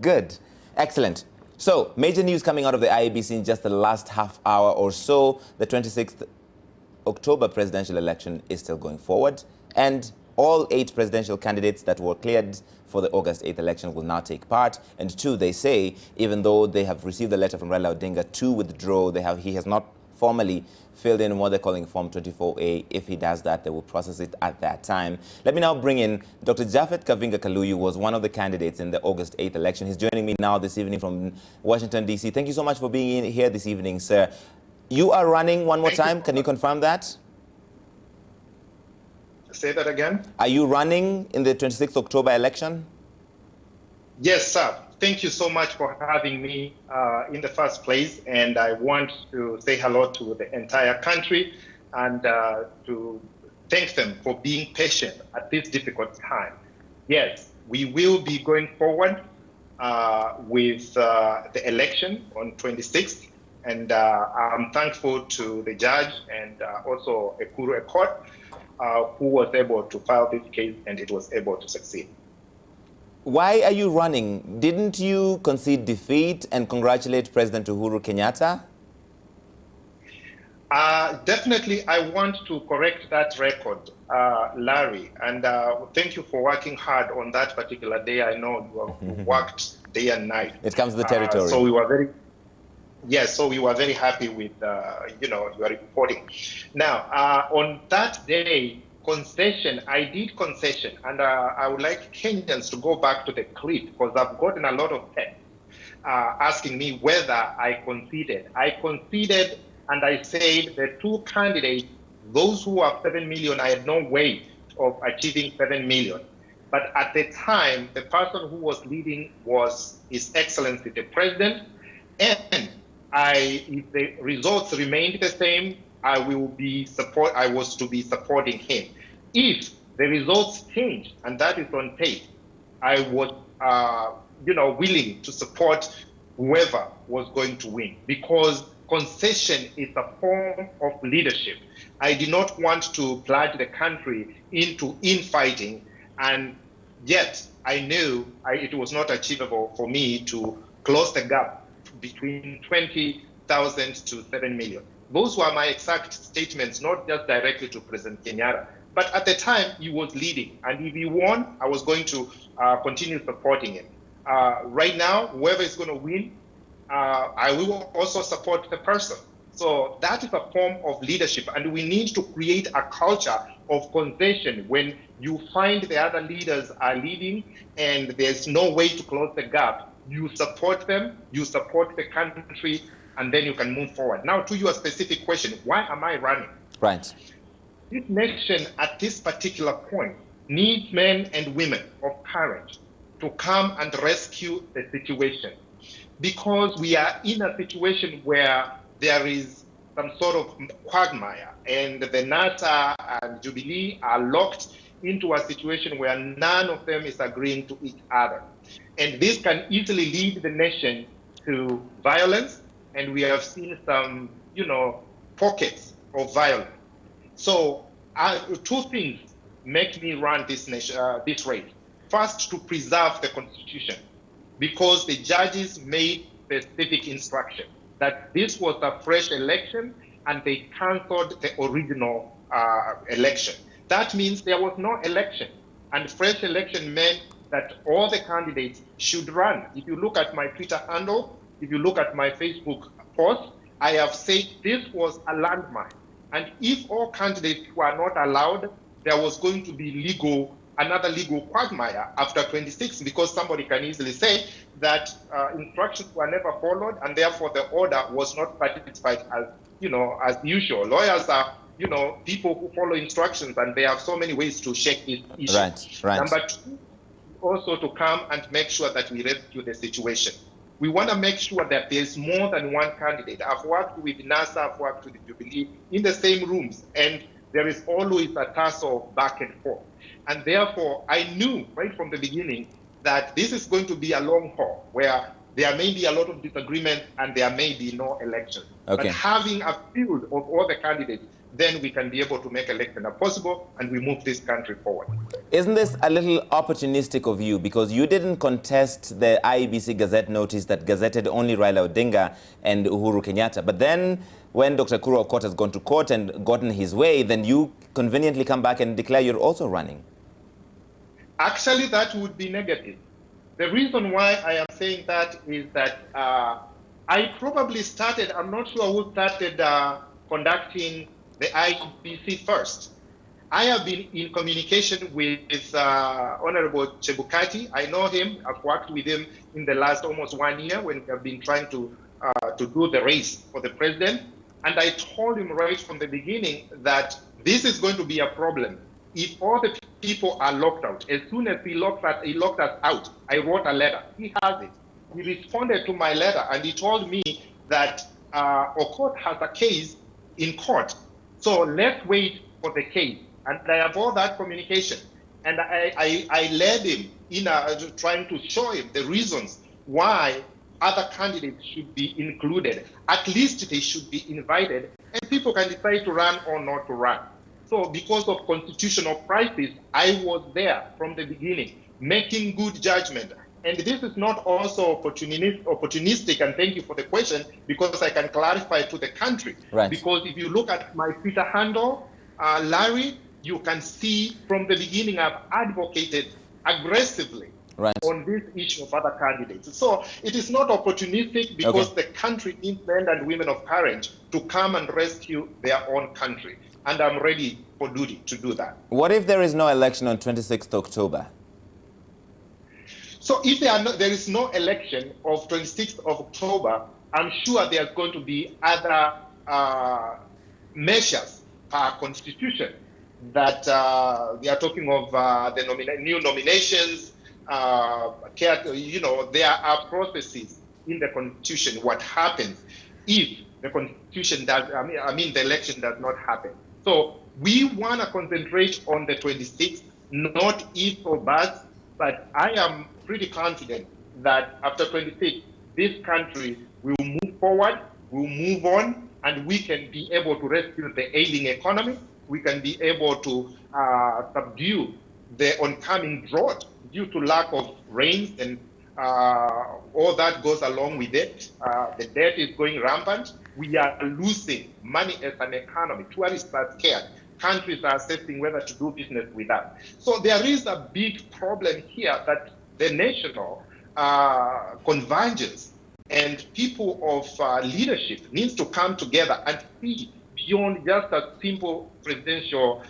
Good. Excellent. So, major news coming out of the IEBC in just the last half hour or so. The 26th October presidential election is still going forward, and all 8 presidential candidates that were cleared for the August 8th election will now take part. And 2, they say, even though they have received a letter from Raila Odinga to withdraw, he has not formally filled in what they're calling Form 24A. If he does that, they will process it at that time. Let me now bring in Dr. Japheth Kavinga Kaluyu, who was one of the candidates in the August 8th election. He's joining me now this evening from Washington, D.C. Thank you so much for being in here this evening, sir. You are running one more time. Can you confirm that? Say that again. Are you running in the 26th October election? Yes, sir. Thank you so much for having me in the first place. And I want to say hello to the entire country and to thank them for being patient at this difficult time. Yes, we will be going forward with the election on 26th. And I'm thankful to the judge and also Ekuru Court who was able to file this case, and it was able to succeed. Why are you running? Didn't you concede defeat and congratulate President Uhuru Kenyatta? Definitely, I want to correct that record, Larry, and thank you for working hard on that particular day. I know you worked day and night. It comes to the territory. So we were very happy with your reporting. Now, on that day, I did concession, and I would like Kenyans to go back to the clip because I've gotten a lot of text asking me whether I conceded. I conceded, and I said the 2 candidates, those who are 7 million, I had no way of achieving 7 million. But at the time, the person who was leading was His Excellency the President, and if the results remained the same, I was to be supporting him. If the results changed, and that is on tape, I was, willing to support whoever was going to win, because concession is a form of leadership. I did not want to plunge the country into infighting, and yet I knew it was not achievable for me to close the gap between 20,000 to 7 million. Those were my exact statements, not just directly to President Kenyatta. But at the time, he was leading. And if he won, I was going to continue supporting him. Right now, whoever is going to win, I will also support the person. So that is a form of leadership. And we need to create a culture of concession. When you find the other leaders are leading and there's no way to close the gap, you support them, you support the country, and then you can move forward. Now, to your specific question, why am I running? Right. This nation at this particular point needs men and women of courage to come and rescue the situation, because we are in a situation where there is some sort of quagmire, and the NASA and Jubilee are locked into a situation where none of them is agreeing to each other. And this can easily lead the nation to violence, and we have seen some, pockets of violence. So 2 things make me run this race. First, to preserve the Constitution, because the judges made specific instruction that this was a fresh election, and they cancelled the original election. That means there was no election, and fresh election meant that all the candidates should run. If you look at my Twitter handle, if you look at my Facebook post, I have said this was a landmine. And if all candidates were not allowed, there was going to be another legal quagmire after 26, because somebody can easily say that instructions were never followed, and therefore the order was not satisfied as usual. Lawyers are people who follow instructions, and they have so many ways to shake this issue. Right. Number 2, also to come and make sure that we rescue the situation. We want to make sure that there's more than one candidate. I've worked with NASA, I've worked with Jubilee in the same rooms, and there is always a tussle back and forth. And therefore, I knew right from the beginning that this is going to be a long haul where there may be a lot of disagreement and there may be no election. Okay. But having a field of all the candidates then we can be able to make election possible and we move this country forward. Isn't this a little opportunistic of you? Because you didn't contest the IEBC Gazette notice that gazetted only Raila Odinga and Uhuru Kenyatta. But then when Dr. Kuro Okot has gone to court and gotten his way, then you conveniently come back and declare you're also running. Actually, that would be negative. The reason why I am saying that is that I probably started, I'm not sure who started conducting the IEBC first. I have been in communication with Honorable Chebukati. I know him. I've worked with him in the last almost 1 year when we have been trying to do the race for the president. And I told him right from the beginning that this is going to be a problem. If all the people are locked out, as soon as he locked us out, I wrote a letter. He has it. He responded to my letter and he told me that Okot has a case in court. So let's wait for the case. And I have all that communication. And I led him in trying to show him the reasons why other candidates should be included. At least they should be invited, and people can decide to run or not to run. So because of constitutional crisis, I was there from the beginning, making good judgment. And this is not also opportunistic, and thank you for the question, because I can clarify to the country. Right. Because if you look at my Twitter handle, Larry, you can see from the beginning I've advocated aggressively on this issue of other candidates. So it is not opportunistic because the country needs men and women of courage to come and rescue their own country. And I'm ready for duty to do that. What if there is no election on 26th October? So if there is no election of 26th of October, I'm sure there's going to be other measures, constitution, that we are talking of the new nominations. There are processes in the constitution. What happens if the constitution does? The election does not happen. So we want to concentrate on the 26th, not if or buts. But I am pretty confident that after 26, this country will move forward, will move on, and we can be able to rescue the ailing economy. We can be able to subdue the oncoming drought due to lack of rains and all that goes along with it. The debt is going rampant. We are losing money as an economy. Tourists are scared. Countries are assessing whether to do business with us. So there is a big problem here that the national convergence and people of leadership needs to come together and see beyond just a simple presidential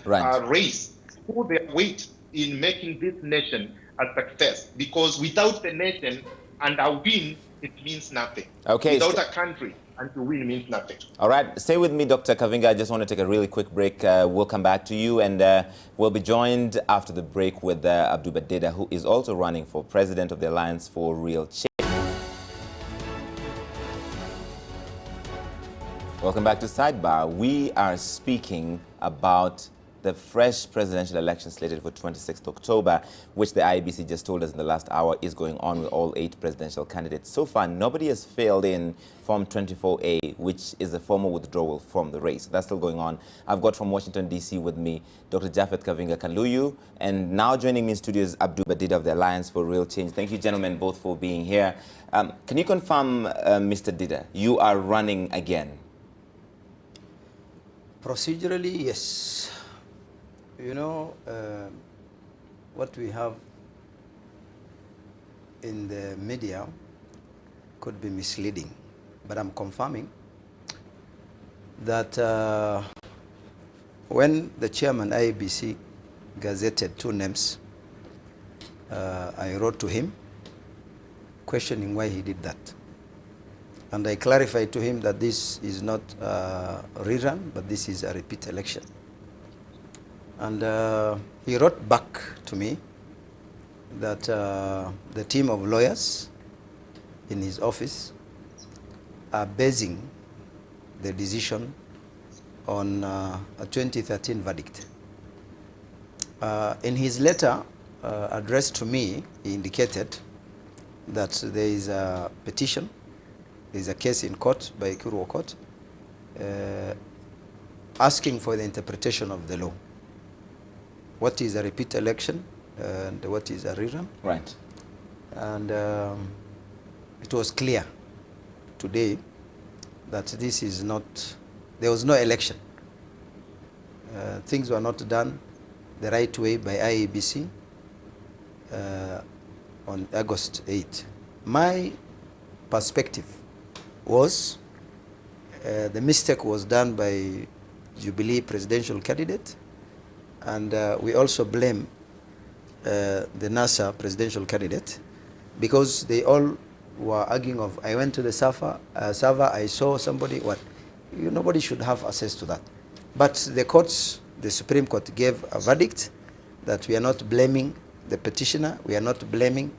race, pull their weight in making this nation a success. Because without the nation and a win, it means nothing. Without a country, and to win means nothing. All right. Stay with me, Dr. Kavinga. I just want to take a really quick break. We'll come back to you, and we'll be joined after the break with Abduba Dida, who is also running for president of the Alliance for Real Change. Welcome back to Sidebar. We are speaking about the fresh presidential election slated for 26th October, which the IEBC just told us in the last hour is going on with all 8 presidential candidates. So far, nobody has failed in Form 24A, which is a formal withdrawal from the race. That's still going on. I've got from Washington, D.C. with me Dr. Japheth Kavinga Kaluyu, and now joining me in studio is Abduba Dida of the Alliance for Real Change. Thank you, gentlemen, both for being here. Can you confirm, Mr. Dida, you are running again? Procedurally, yes. You know, what we have in the media could be misleading, but I'm confirming that when the chairman IEBC gazetted 2 names, I wrote to him questioning why he did that. And I clarified to him that this is not a rerun, but this is a repeat election. And he wrote back to me that the team of lawyers in his office are basing the decision on a 2013 verdict. In his letter addressed to me, he indicated that there is a petition, there is a case in court by Kuru Okot, asking for the interpretation of the law. What is a repeat election and what is a rerun? Right. And it was clear today that this is not, there was no election. Things were not done the right way by IEBC on August 8. My perspective was the mistake was done by Jubilee presidential candidate, and we also blame the NASA presidential candidate because they all were arguing of, I went to the server, I saw somebody, what? Nobody should have access to that. But the courts, the Supreme Court gave a verdict that we are not blaming the petitioner, we are not blaming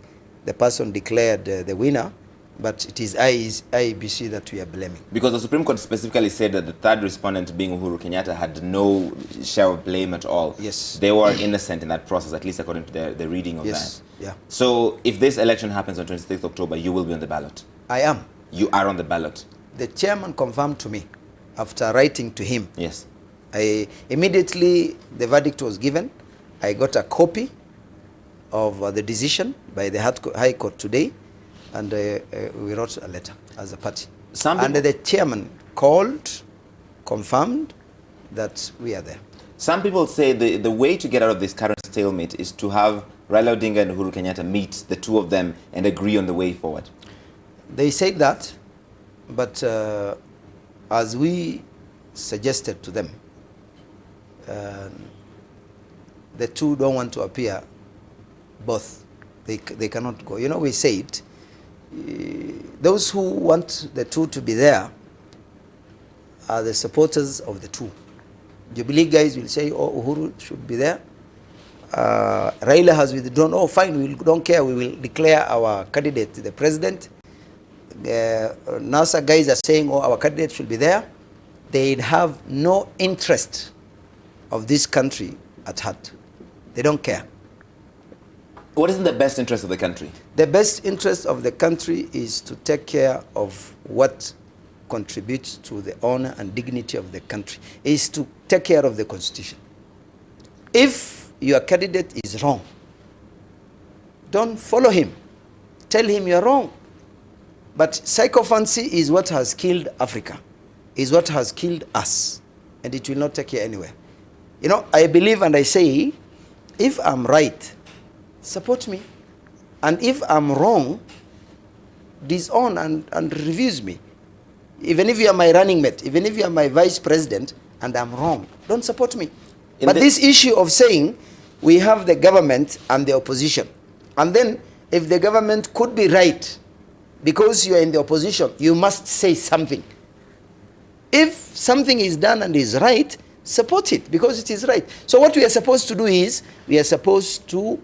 the person declared the winner, but it is IEBC that we are blaming. Because the Supreme Court specifically said that the third respondent, being Uhuru Kenyatta, had no share of blame at all. Yes. They were innocent in that process, at least according to the reading of yes. that. Yeah. So if this election happens on 26th October, you will be on the ballot? I am. You are on the ballot? The chairman confirmed to me after writing to him. Yes. Immediately the verdict was given, I got a copy of the decision by the High Court today, and we wrote a letter as a party. And the chairman called, confirmed that we are there. Some people say the way to get out of this current stalemate is to have Raila Odinga and Uhuru Kenyatta meet, the two of them, and agree on the way forward. They said that, but as we suggested to them, the two don't want to appear both. They cannot go. You know, we said, those who want the two to be there are the supporters of the two. Jubilee guys will say, oh, Uhuru should be there. Raila has withdrawn. Oh, fine, we don't care. We will declare our candidate the president. NASA guys are saying, oh, our candidate should be there. They have no interest of this country at heart. They don't care. What is in the best interest of the country? The best interest of the country is to take care of what contributes to the honor and dignity of the country, is to take care of the Constitution. If your candidate is wrong, don't follow him. Tell him you're wrong. But sycophancy is what has killed Africa, is what has killed us, and it will not take you anywhere. You know, I believe and I say, if I'm right, support me. And if I'm wrong, disown and refuse me. Even if you are my running mate, even if you are my vice president, and I'm wrong, don't support me. But this issue of saying we have the government and the opposition, and then if the government could be right, because you are in the opposition, you must say something. If something is done and is right, support it, because it is right. So what we are supposed to do is, we are supposed to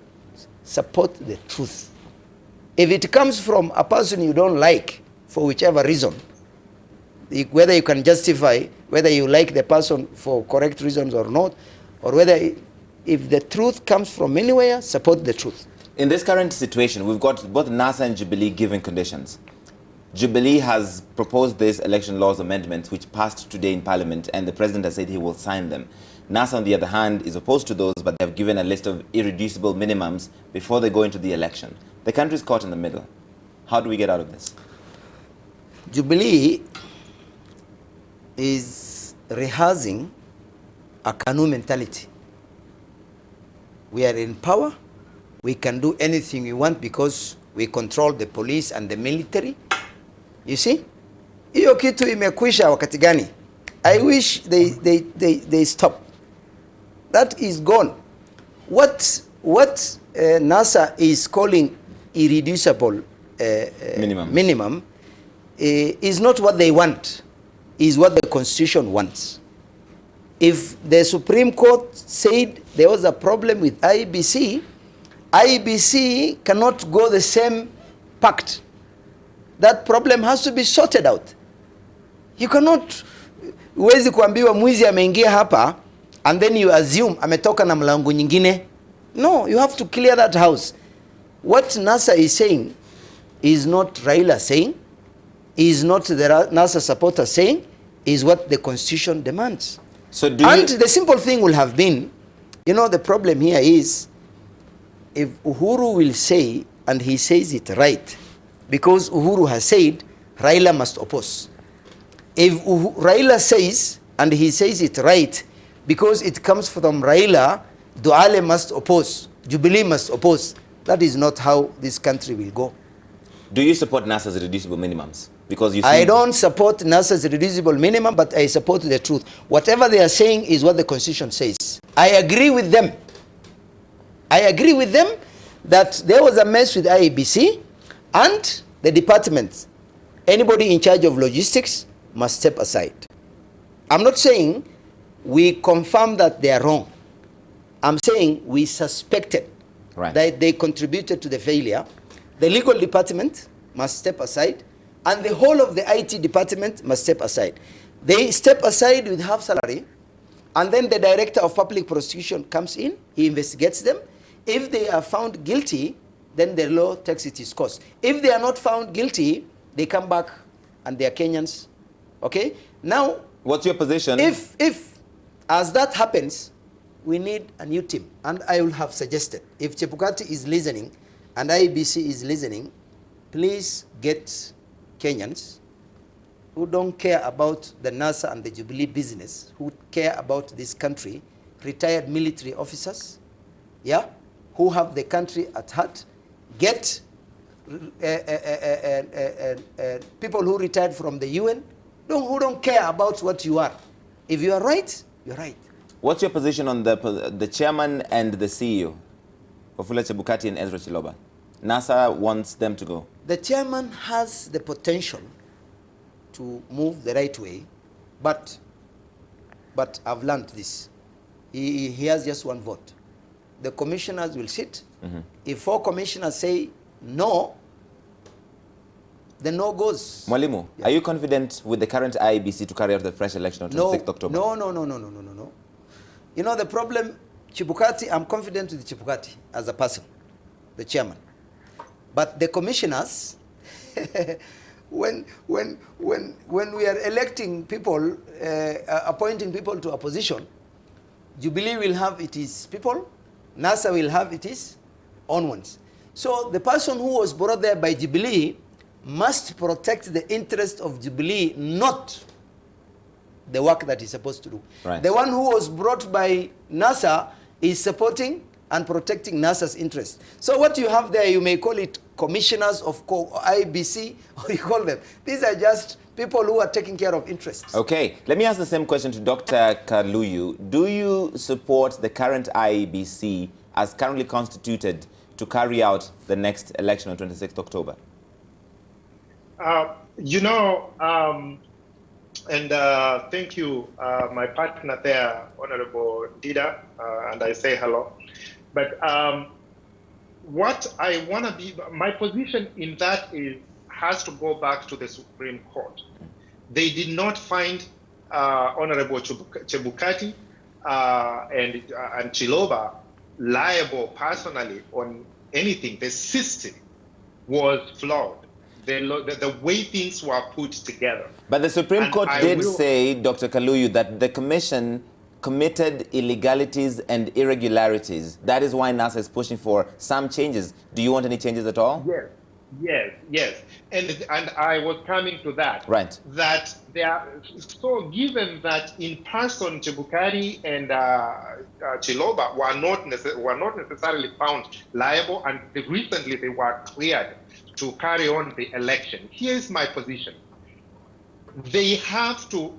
support the truth. If it comes from a person you don't like, for whichever reason, whether you can justify, whether you like the person for correct reasons or not, or whether, if the truth comes from anywhere, support the truth. In this current situation, we've got both NASA and Jubilee giving conditions. Jubilee has proposed this election laws amendments which passed today in Parliament, and the President has said he will sign them. NASA, on the other hand, is opposed to those, but they've given a list of irreducible minimums before they go into the election. The country is caught in the middle. How do we get out of this? Jubilee is rehearsing a canoe mentality. We are in power. We can do anything we want because we control the police and the military. You see? Hiyo kitu imekwisha wakati gani? I wish they stop. That is gone. What NASA is calling irreducible minimum is not what they want, is what the Constitution wants. If the Supreme Court said there was a problem with IEBC, IEBC cannot go the same pact. That problem has to be sorted out. You cannot, huwezi kuambiwa mwizi ameingia hapa and then you assume ametoka na mlango nyingine. No, you have to clear that house. What NASA is saying is not Raila saying, is not the NASA supporter saying, is what the Constitution demands. So do And you... the simple thing will have been, you know, the problem here is, if Uhuru will say, and he says it right, because Uhuru has said, Raila must oppose. If Raila says, and he says it right, because it comes from Raila, Duale must oppose, Jubilee must oppose. That is not how this country will go. Do you support NASA's reducible minimums? Because you see... I don't support NASA's reducible minimum, but I support the truth. Whatever they are saying is what the Constitution says. I agree with them. I agree with them that there was a mess with IEBC and the department. Anybody in charge of logistics must step aside. I'm not saying we confirm that they are wrong. I'm saying we suspected that they contributed to the failure. The legal department must step aside, and the whole of the IT department must step aside. They step aside with half salary, and then the director of public prosecution comes in, he investigates them. If they are found guilty, then the law takes its course. If they are not found guilty, they come back and they are Kenyans. Okay? Now, what's your position? If as that happens, we need a new team. And I will have suggested, if Chebukati is listening and IEBC is listening, please get Kenyans who don't care about the NASA and the Jubilee business, who care about this country, retired military officers, yeah, who have the country at heart. Get people who retired from the UN, who don't care about what you are. If you are right, you're right. What's your position on the chairman and the CEO, Wafula Chebukati and Ezra Chiloba? NASA wants them to go. The chairman has the potential to move the right way, but I've learned this. He has just one vote. The commissioners will sit. If 4 commissioners say no, the no goes. Mwalimu, are you confident with the current IEBC to carry out the fresh election on 26th October? No. You know the problem, Chebukati, I'm confident with Chebukati as a person, the chairman. But the commissioners, when we are electing people, appointing people to a position, Jubilee will have its people, NASA will have its own ones. So the person who was brought there by Jubilee must protect the interest of Jubilee, not the work that he's supposed to do. Right. The one who was brought by NASA is supporting and protecting NASA's interest. So what you have there, you may call it commissioners of IEBC, or you call them. These are just people who are taking care of interests. Okay, let me ask the same question to Dr. Kaluyu. Do you support the current IEBC as currently constituted to carry out the next election on 26th October? You know, and thank you, my partner there, Honorable Dida, and I say hello. But what I want to be, my position in that has to go back to the Supreme Court. They did not find Honorable Chebukati and Chiloba liable personally on anything. The system was flawed. The way things were put together. But the Supreme Court did say, Dr. Kaluyu, that the Commission committed illegalities and irregularities. That is why NASA is pushing for some changes. Do you want any changes at all? Yes. And I was coming to that. Right. That so given that in person Chebukati and Chiloba were not necessarily found liable, and recently they were cleared to carry on the election. Here's my position. They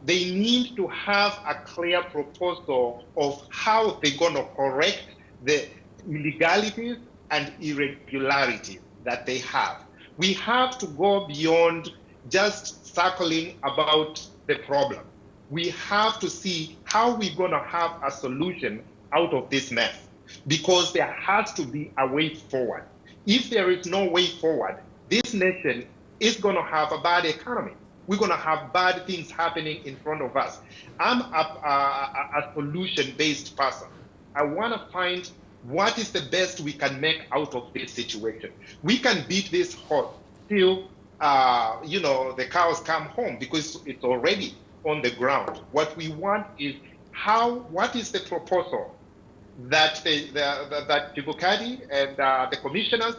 need to have a clear proposal of how they're going to correct the illegalities and irregularities that they have. We have to go beyond just circling about the problem. We have to see how we're going to have a solution out of this mess, because there has to be a way forward. If there is no way forward, this nation is going to have a bad economy. We're going to have bad things happening in front of us. I'm a solution-based person. I want to find what is the best we can make out of this situation. We can beat this horse till the cows come home, because it's already on the ground. What we want is, what is the proposal that that Chebukati and the commissioners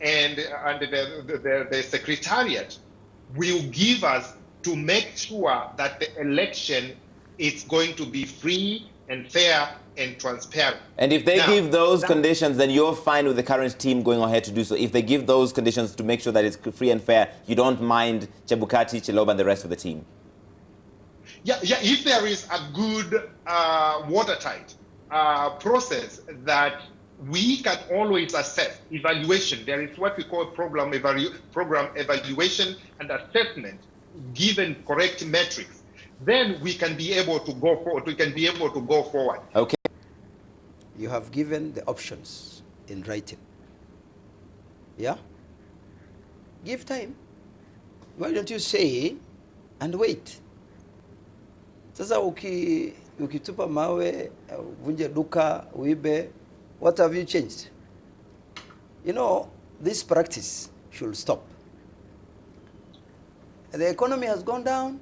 and the secretariat will give us to make sure that the election is going to be free and fair and transparent. And if they give those conditions, then you're fine with the current team going ahead to do so. If they give those conditions to make sure that it's free and fair, you don't mind Chebukati, Chiloba, and the rest of the team? Yeah, if there is a good watertight process that we can always assess, evaluation, there is what we call program evaluation and assessment, given correct metrics, then we can be able to go forward. Okay. You have given the options in writing. Yeah? Give time. Why don't you say and wait? Sasa ukitupa mawe, vunje duka, uibe, what have you changed? You know, this practice should stop. The economy has gone down.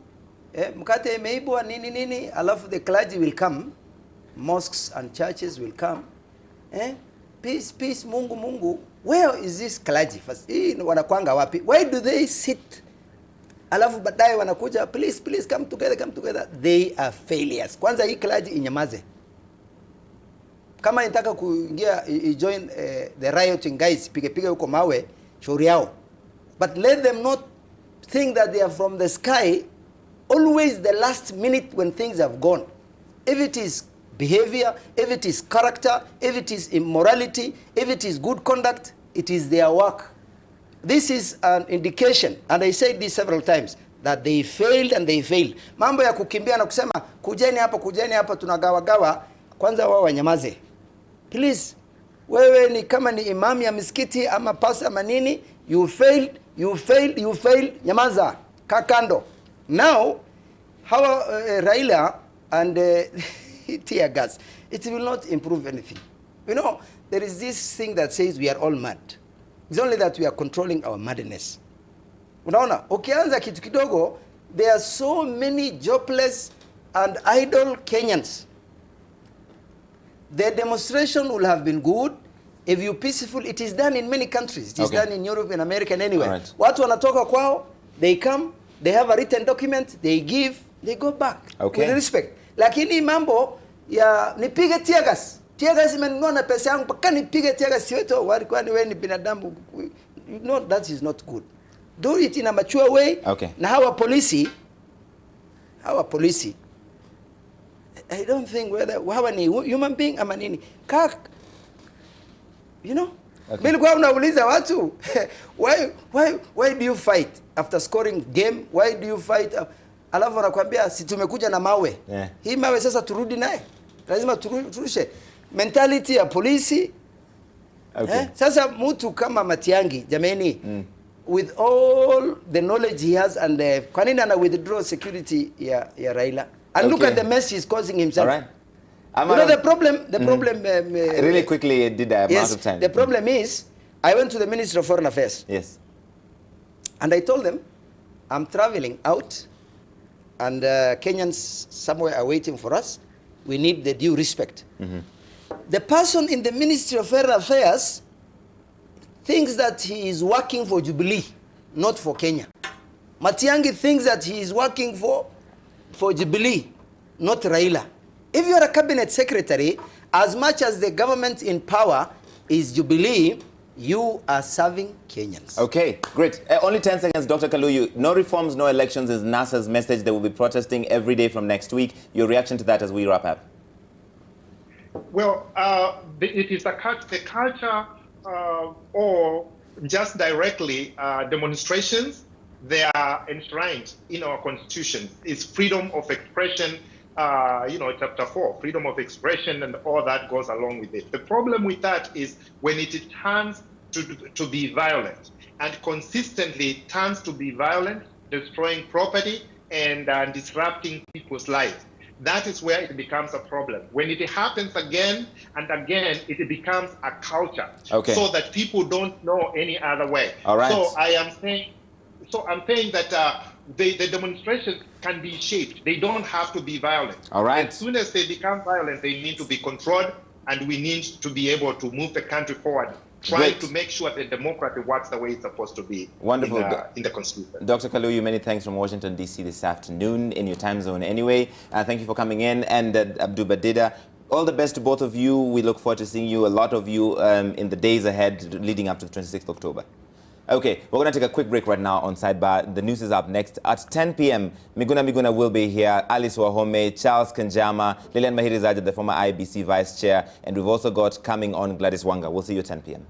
Mkate imeibwa nini, alafu the clergy will come. Mosques and churches will come. Peace, peace, Mungu. Where is this clergy first? Wanakwanga wapi? Why do they sit? Alafu baadaye wanakuja, please come together. They are failures. Kwanza hii clergy inyamaze. Kama inataka kuingia join the rioting guys, pige huko mawe, shauri yao. But let them not think that they are from the sky, always the last minute when things have gone. If it is behavior, if it is character, if it is immorality, if it is good conduct, it is their work. This is an indication, and I said this several times, that they failed and they failed. Mambo ya kukimbia na kusema kujeni hapa tunagawa, kwanza wao wanyamaze. Please, wewe ni kama ni imam ya misikiti ama pastor manini, you failed, nyamaza, kakando. Now, how Raila and tear gas, it will not improve anything. You know, there is this thing that says we are all mad. It's only that we are controlling our madness. Unaona, ukianza kitu kidogo, there are so many jobless and idle Kenyans. The demonstration will have been good if you peaceful. It is done in many countries. It is done in Europe, in America, and anywhere. Right. Watu wanatoka kwao, they come, they have a written document, they give, they go back with respect. Lakini mambo ya nipige tiagas. Tiagas imenunua na pesa yangu mpaka nipige tiagas siweto kwani wewe ni binadamu. You know, that is not good. Do it in a mature way. Okay. Na hawa polisi, I don't think whether hawa ni human being ama nini. You know? Okay. Mimi kwa unauliza watu why do you fight after scoring game? Why do you fight? Alafu anakuambia si tumekuja na mawe. Yeah. Hii mawe sasa turudi naye. Lazima turushe mentality ya polisi. Okay. Sasa mtu kama Matiangi jameni, with all the knowledge he has and kwa nini ana withdraw security ya Raila? And look at the mess he's causing himself. All right. You know the problem really quickly, did I am out of time. The problem is, I went to the Ministry of Foreign Affairs. Yes. And I told them, I'm traveling out, and Kenyans somewhere are waiting for us. We need the due respect. The person in the Ministry of Foreign Affairs thinks that he is working for Jubilee, not for Kenya. Matiang'i thinks that he is working for Jubilee, not Raila. If you are a cabinet secretary, as much as the government in power is Jubilee, you are serving Kenyans. Okay, great. Only 10 seconds, Dr. Kaluyu. No reforms, no elections is NASA's message. They will be protesting every day from next week. Your reaction to that as we wrap up? Well, it is the culture or just directly demonstrations. They are enshrined in our constitution. It's freedom of expression, chapter 4, freedom of expression and all that goes along with it. The problem with that is when it turns to be violent and consistently turns to be violent, destroying property and disrupting people's lives. That is where it becomes a problem. When it happens again and again, it becomes a culture. Okay. So that people don't know any other way. All right. So I am saying So I'm saying that the demonstrations can be shaped. They don't have to be violent. All right. As soon as they become violent, they need to be controlled, and we need to be able to move the country forward, trying to make sure that democracy works the way it's supposed to be. Wonderful. In the Constitution. Dr. Kaluyu, many thanks from Washington, D.C. this afternoon in your time zone anyway. Thank you for coming in. And Abduba Dida, all the best to both of you. We look forward to seeing you, a lot of you, in the days ahead leading up to the 26th October. Okay, we're going to take a quick break right now on Sidebar. The news is up next. At 10 p.m., Miguna will be here, Alice Wahome, Charles Kanjama, Lilian Mahirizaja, the former IEBC Vice Chair, and we've also got coming on Gladys Wanga. We'll see you at 10 p.m.